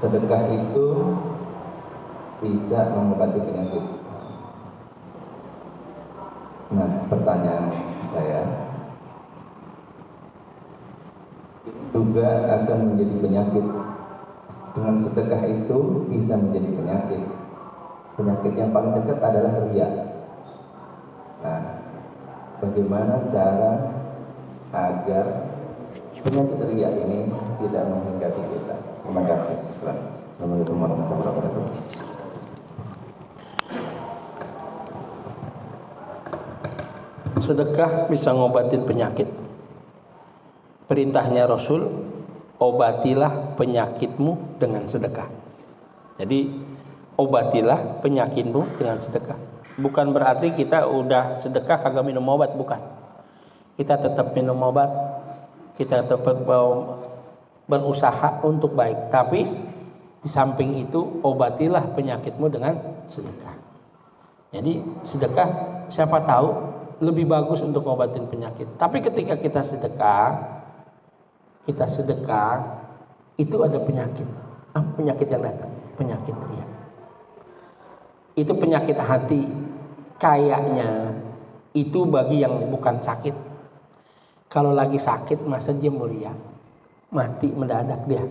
sedekah itu bisa mengobati penyakit. Nah, pertanyaan saya, juga akan menjadi penyakit. Dengan sedekah itu bisa menjadi penyakit. Penyakit yang paling dekat adalah riya. Nah, bagaimana cara agar penyakit riya ini tidak menghinggapi kita? Terima kasih. Assalamualaikum warahmatullahi wabarakatuh. Sedekah bisa ngobatin penyakit. Perintahnya Rasul, obatilah penyakitmu dengan sedekah. Jadi obatilah penyakitmu dengan sedekah. Bukan berarti kita udah sedekah kagak minum obat, bukan. Kita tetap minum obat, kita tetap berusaha untuk baik. Tapi di samping itu obatilah penyakitmu dengan sedekah. Jadi sedekah siapa tahu lebih bagus untuk ngobatin penyakit. Tapi ketika kita sedekah itu ada penyakit. Penyakit yang datang, penyakit riya. Itu penyakit hati. Kayaknya itu bagi yang bukan sakit. Kalau lagi sakit masa dia mulia, mati mendadak dia.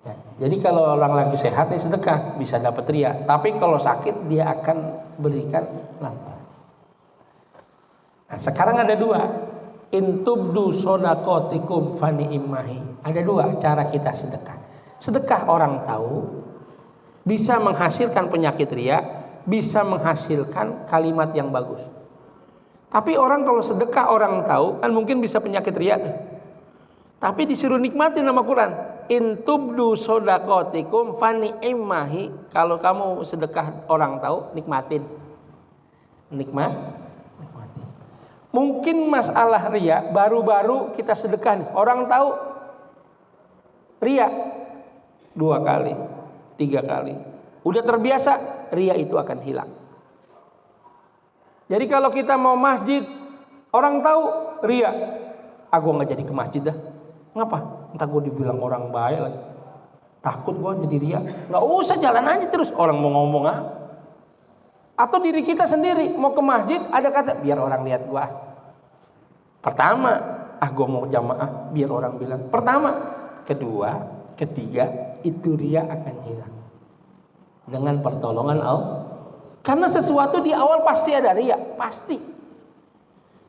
Ya. Jadi kalau orang lagi sehat dia sedekah bisa dapat riya. Tapi kalau sakit dia akan berikan lapar. Nah, sekarang ada dua. Intubdu sodakotikum fani imahi. Ada dua cara kita sedekah. Sedekah orang tahu bisa menghasilkan penyakit riya, bisa menghasilkan kalimat yang bagus. Tapi orang kalau sedekah orang tahu kan mungkin bisa penyakit riya. Tapi disuruh nikmatin nama Quran. Intubdu sodakotikum fani imahi. Kalau kamu sedekah orang tahu nikmatin. Nikmatin. Mungkin masalah riya baru-baru kita sedekah nih. Orang tahu riya 2 kali, 3 kali. Udah terbiasa, riya itu akan hilang. Jadi kalau kita mau masjid, orang tahu riya. Aku nggak jadi ke masjid dah. Ngapa? Entah gue dibilang orang baik lagi. Takut gue jadi riya. Nggak usah, jalan aja terus. Orang mau ngomong apa? Atau diri kita sendiri mau ke masjid ada kata biar orang lihat gua. Pertama, gua mau jamaah biar orang bilang. Pertama, kedua, ketiga itu riya akan hilang dengan pertolongan Allah. Karena sesuatu di awal pasti ada riya, pasti.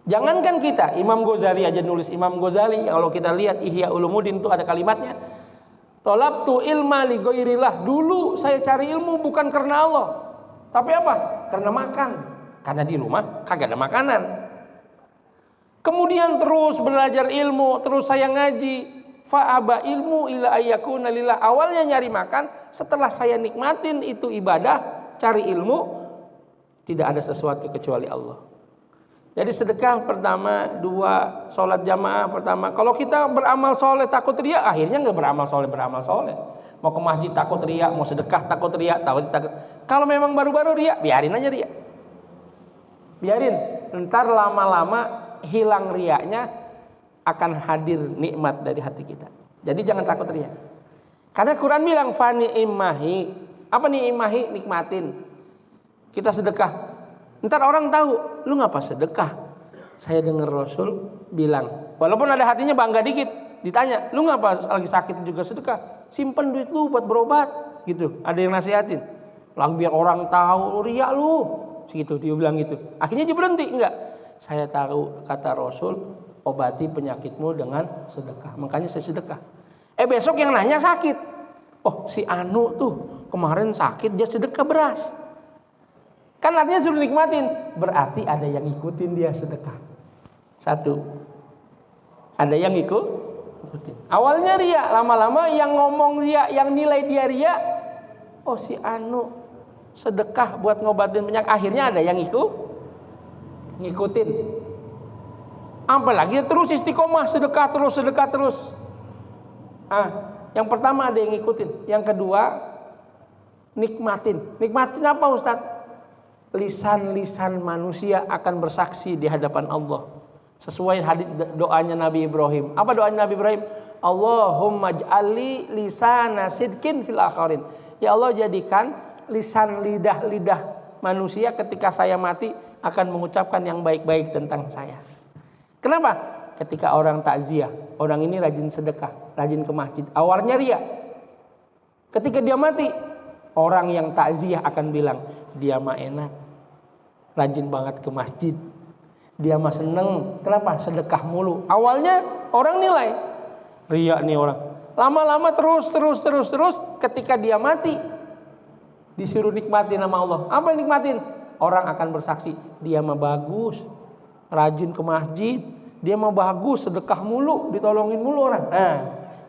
Jangankan kita, Imam Ghazali aja nulis. Imam Ghazali kalau kita lihat Ihya Ulumuddin itu ada kalimatnya. Tolabtu ilma li ghairillah. Dulu saya cari ilmu bukan karena Allah. Tapi apa? Karena makan. Karena di rumah kagak ada makanan. Kemudian terus belajar ilmu, terus saya ngaji. Fa'aba ilmu ila ayyakuna lillah. Awalnya nyari makan, setelah saya nikmatin itu ibadah, cari ilmu, tidak ada sesuatu kecuali Allah. Jadi sedekah pertama, 2 sholat jamaah pertama. Kalau kita beramal soleh takut riya, akhirnya nggak beramal soleh. Mau ke masjid takut riya, mau sedekah takut riya, takut. Kalau memang baru-baru riya, biarin aja riya. Biarin, ntar lama-lama hilang riyanya, akan hadir nikmat dari hati kita. Jadi jangan takut riya. Karena Quran bilang fani imahi. Apa nih imahi? Nikmatin. Kita sedekah. Ntar orang tahu, lu ngapa sedekah? Saya dengar Rasul bilang, walaupun ada hatinya bangga dikit, ditanya, lu ngapa lagi sakit juga sedekah? Simpen duit lu buat berobat, gitu. Ada yang nasihatin. Lalu biar orang tahu riya lu, segitu dia bilang gitu. Akhirnya dia berhenti, enggak. Saya tahu kata Rasul, obati penyakitmu dengan sedekah. Makanya saya sedekah. Besok yang nanya sakit. Oh, si Anu tuh kemarin sakit dia sedekah beras. Kan artinya suruh nikmatin. Berarti ada yang ikutin dia sedekah. 1. Ada yang ikutin. Awalnya riya, lama-lama yang ngomong riya, yang nilai dia riya, oh si Anu sedekah buat ngobatin penyakit. Akhirnya ada yang ngikutin. Apalagi terus istiqomah sedekah terus. Yang pertama ada yang ngikutin. Yang kedua nikmatin. Nikmatin apa Ustaz? Lisan-lisan manusia akan bersaksi di hadapan Allah. Sesuai hadis doanya Nabi Ibrahim. Apa doanya Nabi Ibrahim? Allahumma ij'alli lisana sidqin fil akhirin. Ya Allah, jadikan lisan lidah manusia ketika saya mati akan mengucapkan yang baik-baik tentang saya. Kenapa? Ketika orang takziah, orang ini rajin sedekah, rajin ke masjid, awalnya ria. Ketika dia mati, orang yang takziah akan bilang, dia mah enak, rajin banget ke masjid, dia mah seneng. Kenapa? Sedekah mulu. Awalnya orang nilai, ria nih orang. Lama-lama terus, ketika dia mati, disuruh nikmatin nama Allah. Apa yang nikmatin? Orang akan bersaksi, dia mah bagus, rajin ke masjid, dia mah bagus, sedekah mulu, ditolongin mulu orang. Nah,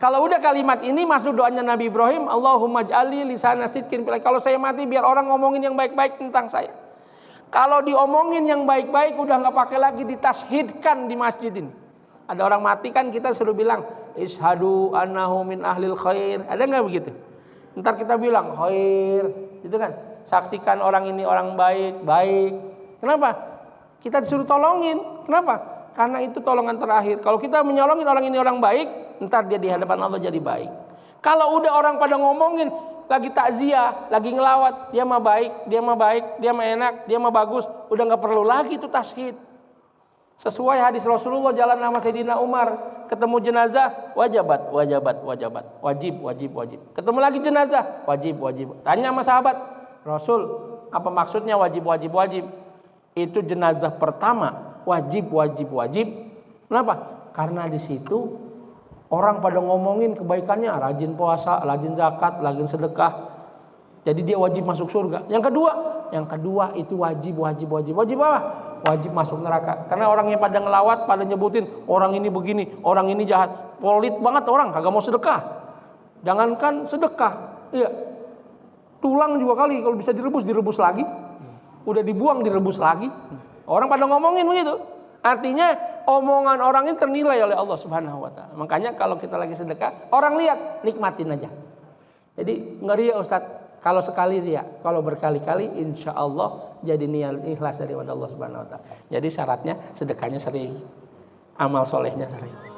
kalau udah kalimat ini masuk doanya Nabi Ibrahim, Allahumma ij'alli lisana sidqin. Kalau saya mati biar orang ngomongin yang baik-baik tentang saya. Kalau diomongin yang baik-baik udah nggak pakai lagi ditashhidkan di masjid ini. Ada orang mati kan kita suruh bilang, ishadu annahu min ahlil khair. Ada nggak begitu? Ntar kita bilang khair, gitu kan? Saksikan orang ini orang baik. Kenapa? Kita disuruh tolongin. Kenapa? Karena itu tolongan terakhir. Kalau kita menyolongin orang ini orang baik, ntar dia di hadapan Allah jadi baik. Kalau udah orang pada ngomongin, lagi takziah, lagi ngelawat, dia mah baik, dia mah enak, dia mah bagus, udah nggak perlu lagi itu tashhid. Sesuai hadis Rasulullah, jalan nama Sayyidina Umar, ketemu jenazah, wajib. Ketemu lagi jenazah, wajib. Tanya sama sahabat, Rasul, apa maksudnya wajib? Itu jenazah pertama, wajib. Kenapa? Karena di situ orang pada ngomongin kebaikannya, rajin puasa, rajin zakat, rajin sedekah. Jadi dia wajib masuk surga. Yang kedua itu wajib apa? Wajib masuk neraka. Karena orang yang pada ngelawat, pada nyebutin orang ini begini, orang ini jahat, pelit banget orang, kagak mau sedekah. Jangankan sedekah, iya. Tulang juga kali kalau bisa direbus lagi. Udah dibuang direbus lagi. Orang pada ngomongin begitu. Artinya omongan orang ini ternilai oleh Allah Subhanahu wa taala. Makanya kalau kita lagi sedekah, orang lihat, nikmatin aja. Jadi ngeri ya Ustaz, kalau sekali ria, kalau berkali-kali insya Allah jadi niat ikhlas dari Allah Subhanahu wa taala. Jadi syaratnya sedekahnya sering, amal solehnya sering.